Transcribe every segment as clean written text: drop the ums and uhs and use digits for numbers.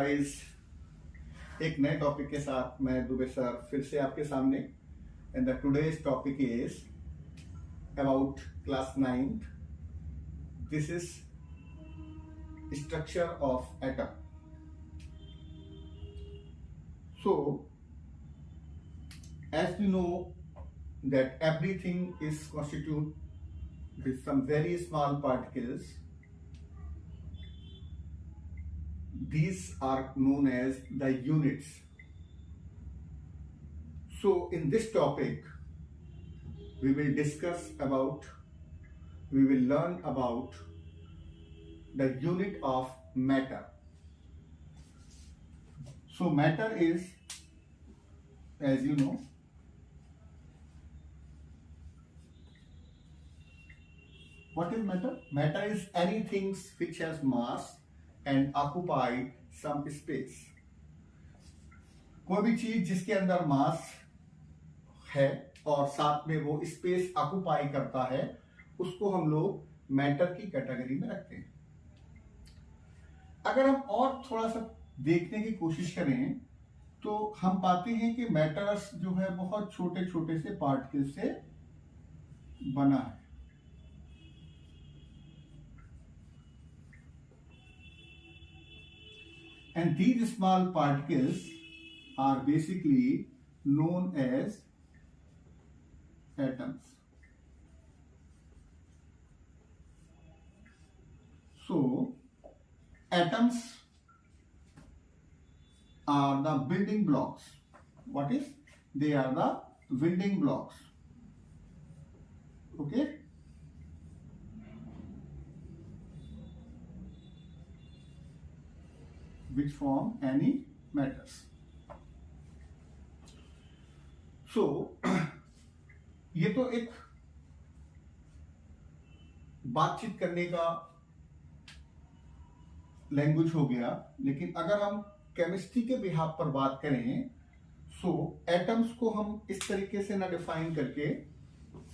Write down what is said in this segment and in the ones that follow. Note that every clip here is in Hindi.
गाइस, एक नए टॉपिक के साथ मैं दुबे सर फिर से आपके सामने। And the today's topic is about class 9th. This is structure of atom. So as we know that everything is constituted with some very small particles. These are known as the units. So in this topic we will learn about the unit of matter. So matter is, as you know, what is matter? Matter is anything which has mass and occupy some space. कोई भी चीज जिसके अंदर मास है और साथ में वो स्पेस ऑक्युपाई करता है, उसको हम लोग मैटर की कैटेगरी में रखते हैं. अगर हम और थोड़ा सा देखने की कोशिश करें तो हम पाते हैं कि मैटर्स जो है बहुत छोटे छोटे से पार्टिकल से बना है. And these small particles are basically known as atoms. So, atoms are the building blocks. What is? They are the building blocks. Okay? Which form any matters. So ये तो एक बातचीत करने का लैंग्वेज हो गया, लेकिन अगर हम केमिस्ट्री के बिहाफ पर बात करें सो एटम्स को हम इस तरीके से ना डिफाइन करके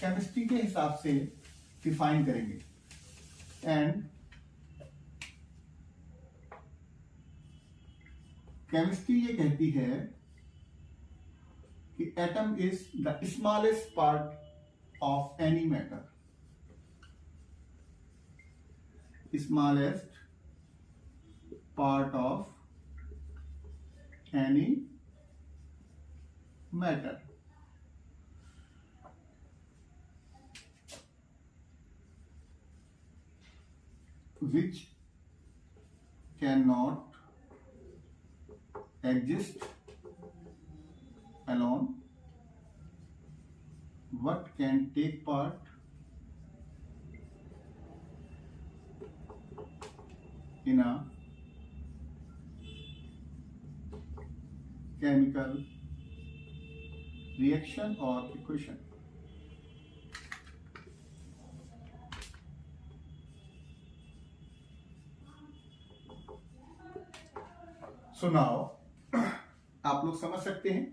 केमिस्ट्री के हिसाब से डिफाइन करेंगे. एंड केमिस्ट्री ये कहती है कि atom is the smallest part of any matter. Smallest part of any matter. Which cannot exist alone, but can take part in a chemical reaction or equation. So now आप लोग समझ सकते हैं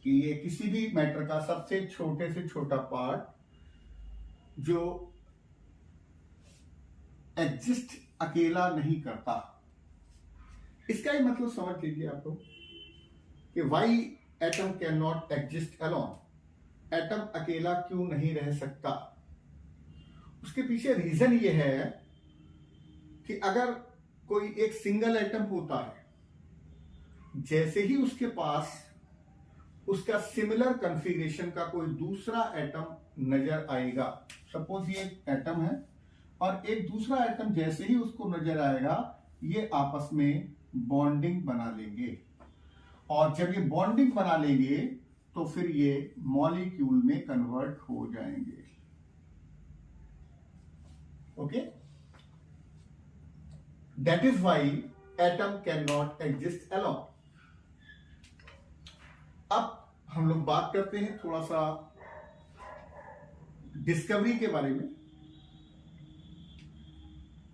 कि ये किसी भी मैटर का सबसे छोटे से छोटा पार्ट जो एग्जिस्ट अकेला नहीं करता. इसका ही मतलब समझ लीजिए आप लोग कि Y atom can not exist alone. Atom अकेला क्यों नहीं रह सकता? उसके पीछे रीजन ये है कि अगर कोई एक सिंगल एटम होता है, जैसे ही उसके पास उसका सिमिलर कॉन्फ़िगरेशन का कोई दूसरा एटम नजर आएगा, सपोज ये एटम है और एक दूसरा एटम जैसे ही उसको नजर आएगा, ये आपस में बॉन्डिंग बना लेंगे. और जब ये बॉन्डिंग बना लेंगे तो फिर ये मॉलिक्यूल में कन्वर्ट हो जाएंगे. Okay? That is why atom cannot exist alone. अब हम लोग बात करते हैं थोड़ा सा डिस्कवरी के बारे में.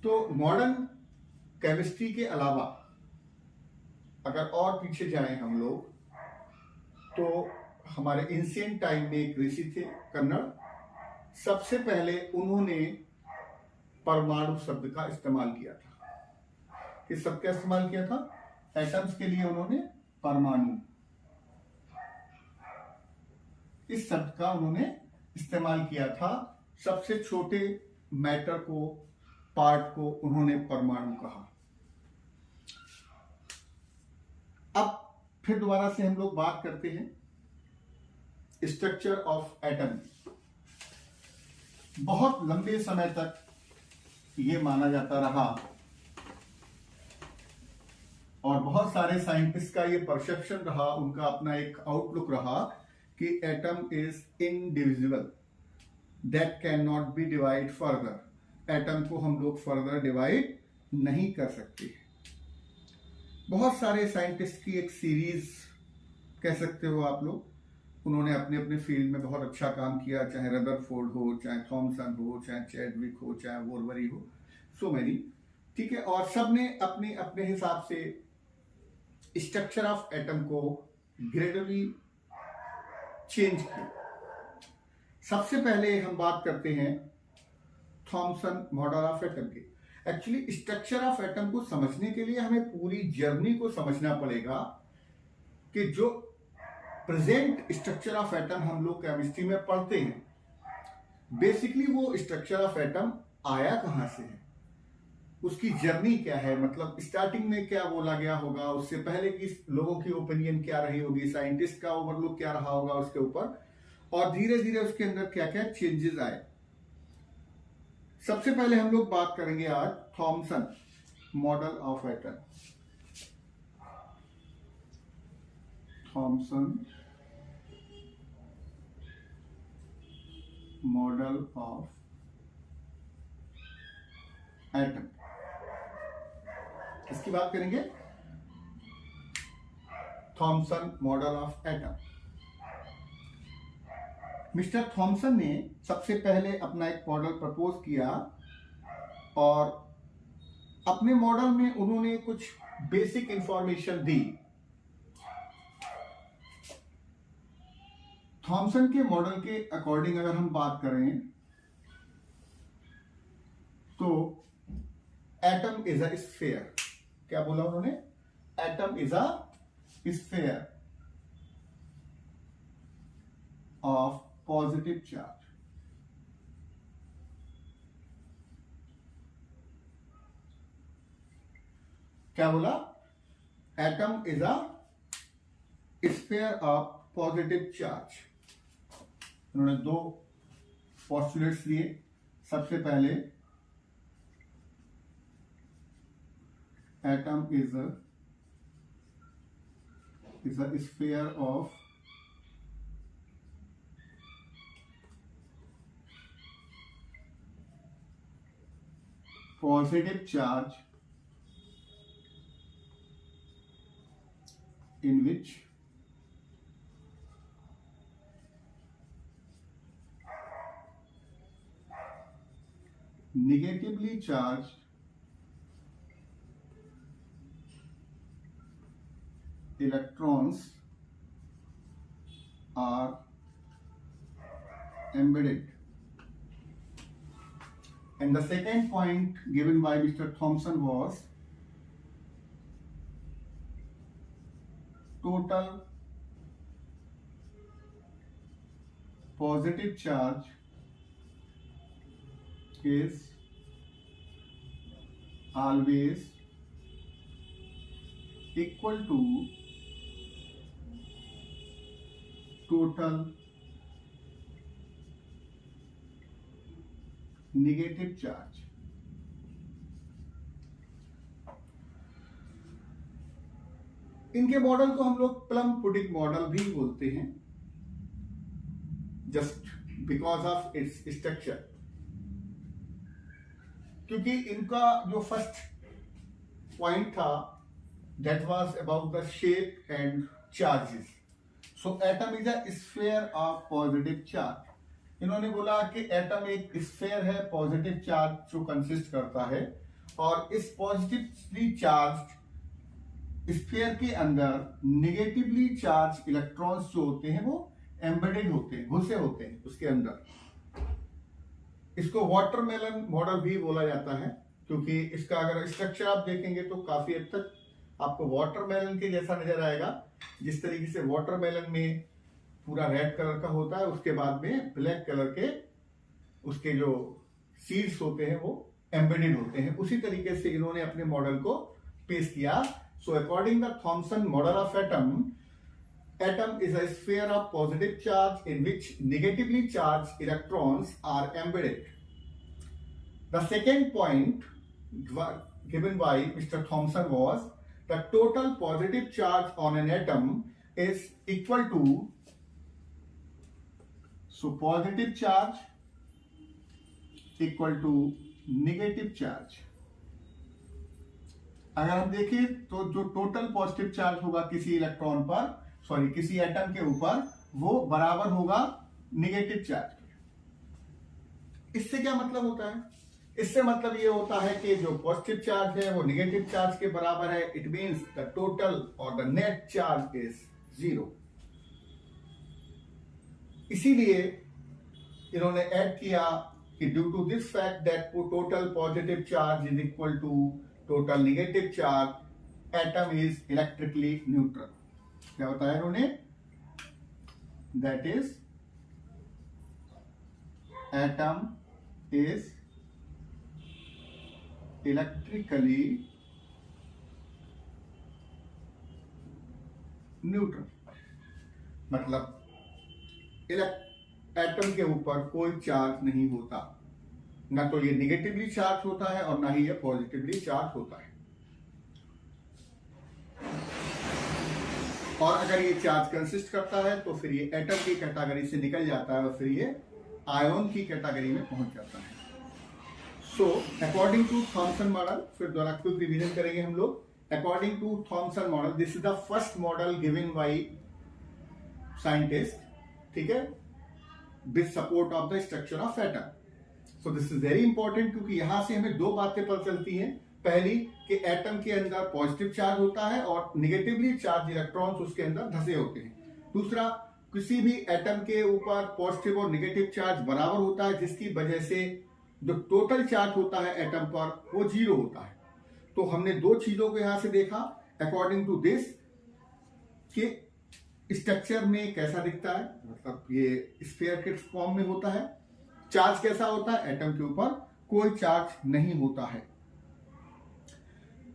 तो मॉडर्न केमिस्ट्री के अलावा अगर और पीछे जाएं हम लोग, तो हमारे एंशिएंट टाइम में एक ऋषि थे कन्नड़. सबसे पहले उन्होंने परमाणु शब्द का इस्तेमाल किया था. किस शब्द का इस्तेमाल किया था? एटम्स के लिए उन्होंने परमाणु, इस शब्द का उन्होंने इस्तेमाल किया था। सबसे छोटे मैटर को, पार्ट को उन्होंने परमाणु कहा। अब फिर दोबारा से हम लोग बात करते हैं स्ट्रक्चर ऑफ एटम। बहुत लंबे समय तक ये माना जाता रहा और बहुत सारे साइंटिस्ट का ये परसेप्शन रहा, उनका अपना एक आउटलुक रहा कि atom is indivisible, that can not be divide further. Atom को हम लोग फर्दर डिवाइड नहीं कर सकते। बहुत सारे साइंटिस्ट की एक सीरीज कह सकते हो आप लोग, उन्होंने अपने अपने फील्ड में बहुत अच्छा काम किया, चाहे रदरफोर्ड हो, चाहे थॉमसन हो, चाहे चैडविक हो, चाहे वोल्वरी हो, सो मेनी, ठीक है। और सबने अपने अपने हिसाब से स्ट्रक्चर ऑफ एटम को ग्रेजुअली चेंज किया। सबसे पहले हम बात करते हैं थॉमसन मॉडल ऑफ एटम की। एक्चुअली स्ट्रक्चर ऑफ एटम को समझने के लिए हमें पूरी जर्नी को समझना पड़ेगा कि जो प्रेजेंट स्ट्रक्चर ऑफ एटम हम लोग केमिस्ट्री में पढ़ते हैं, बेसिकली वो स्ट्रक्चर ऑफ एटम आया कहां से है, उसकी जर्नी क्या है, मतलब स्टार्टिंग में क्या बोला गया होगा, उससे पहले की लोगों की ओपिनियन क्या रही होगी, साइंटिस्ट का ओवरलुक क्या रहा होगा उसके ऊपर, और धीरे धीरे उसके अंदर क्या क्या चेंजेस आए। सबसे पहले हम लोग बात करेंगे आज Thomson model of atom. Thomson model of atom, इसकी बात करेंगे। Thomson model of atom, mister Thomson ने सबसे पहले अपना एक मॉडल प्रपोज किया और अपने मॉडल में उन्होंने कुछ बेसिक इंफॉर्मेशन दी। थॉमसन के मॉडल के अकॉर्डिंग अगर हम बात करें तो एटम इज अ स्फीयर। क्या बोला उन्होंने? Atom is a sphere of positive charge. क्या बोला? Atom is a sphere of positive charge. उन्होंने दो पोस्टुलेट्स दिए। सबसे पहले atom is a sphere of positive charge in which negatively charged electrons are embedded. And the second point given by Mr. Thomson was total positive charge is always equal to total negative charge. इनके मॉडल को हम लोग प्लम पुडिंग मॉडल भी बोलते हैं, just because of its structure. क्योंकि इनका जो फर्स्ट पॉइंट था that was about the shape and charges. So atom is a sphere of positive charge. इन्होंने बोला कि एटम एक स्फीयर है पॉजिटिव चार्ज जो कंसिस्ट करता है, और इस पॉजिटिवली चार्ज स्फीयर के अंदर नेगेटिवली चार्ज इलेक्ट्रॉन्स जो होते हैं वो एम्बेडेड होते हैं, घुसे होते हैं उसके अंदर। इसको वाटरमेलन मॉडल भी बोला जाता है। क्योंकि इसका अगर स्ट्रक्चर आप देखेंगे तो काफी हद तक आपको वाटरमेलन के जैसा नजर आएगा। जिस तरीके से वाटरमेलन में पूरा रेड कलर का होता है, उसके बाद में ब्लैक कलर के उसके जो सीड्स होते हैं वो एम्बेडेड होते हैं, उसी तरीके से इन्होंने अपने मॉडल को पेश किया। So according the Thompson model of atom is a sphere of positive charge in which negatively charged electrons are embedded. The second point given by Mr. Thomson was the total positive charge on an atom is equal to, so positive charge equal to negative charge। अगर हम देखें तो जो टोटल पॉजिटिव चार्ज होगा किसी इलेक्ट्रॉन पर, सॉरी किसी एटम के ऊपर, वो बराबर होगा निगेटिव चार्ज के। इससे क्या मतलब होता है? इससे मतलब ये होता है कि जो पॉजिटिव चार्ज है वो निगेटिव चार्ज के बराबर है। इट मींस द टोटल और द नेट चार्ज इज 0। इसीलिए इन्होंने ऐड किया कि due to this fact that total positive charge is equal to total negative charge, atom is electrically neutral. क्या बताया इन्होंने? That is atom is electrically neutral. मतलब एटम के ऊपर कोई चार्ज नहीं होता, ना तो ये निगेटिवली चार्ज होता है और ना ही ये पॉजिटिवली चार्ज होता है। और अगर ये चार्ज कंसिस्ट करता है तो फिर ये एटम की कैटेगरी से निकल जाता है और फिर ये आयन की कैटेगरी में पहुंच जाता है। So according to Thomson model, फिर दोबारा क्विक रिवीजन करेंगे हम लोग। According to Thomson model, this is the first model given by scientist, ठीक है, with support of the structure of atom. So this is very important, क्योंकि यहां से हमें दो बातें पता चलती हैं। पहली कि एटम के अंदर पॉजिटिव चार्ज होता है और निगेटिवली चार्ज इलेक्ट्रॉन्स उसके अंदर धसे होते हैं। दूसरा, किसी भी एटम के ऊपर पॉजिटिव और निगेटिव चार्ज बराबर होता है, जिसकी वजह से जो टोटल चार्ज होता है एटम पर वो 0 होता है। तो हमने दो चीजों को यहां से देखा अकॉर्डिंग टू दिस कि स्ट्रक्चर में कैसा दिखता है, मतलब ये स्फीयर के फॉर्म में होता है। चार्ज कैसा होता है? एटम के ऊपर कोई चार्ज नहीं होता है।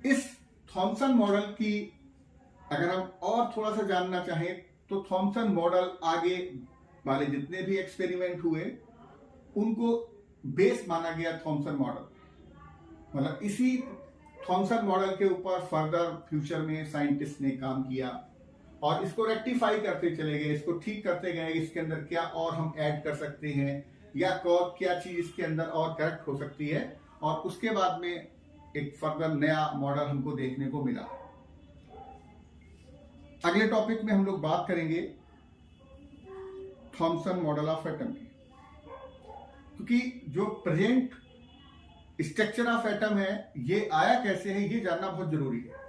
इस थॉमसन मॉडल की अगर हम और थोड़ा सा जानना चाहें तो थॉमसन मॉडल आगे वाले जितने भी एक्सपेरिमेंट हुए उनको बेस माना गया थॉमसन मॉडल। मतलब इसी थॉमसन मॉडल के ऊपर फर्दर फ्यूचर में साइंटिस्ट ने काम किया और इसको रेक्टिफाई करते चले गए, इसको ठीक करते गए, इसके अंदर क्या और हम ऐड कर सकते हैं या क्या चीज इसके अंदर और करेक्ट हो सकती है, और उसके बाद में एक फर्दर नया मॉडल हमको देखने को मिला। अगले टॉपिक में हम लोग बात करेंगे थॉमसन मॉडल ऑफ एटम की, क्योंकि जो प्रेजेंट स्ट्रक्चर ऑफ एटम है ये आया कैसे है ये जानना बहुत जरूरी है।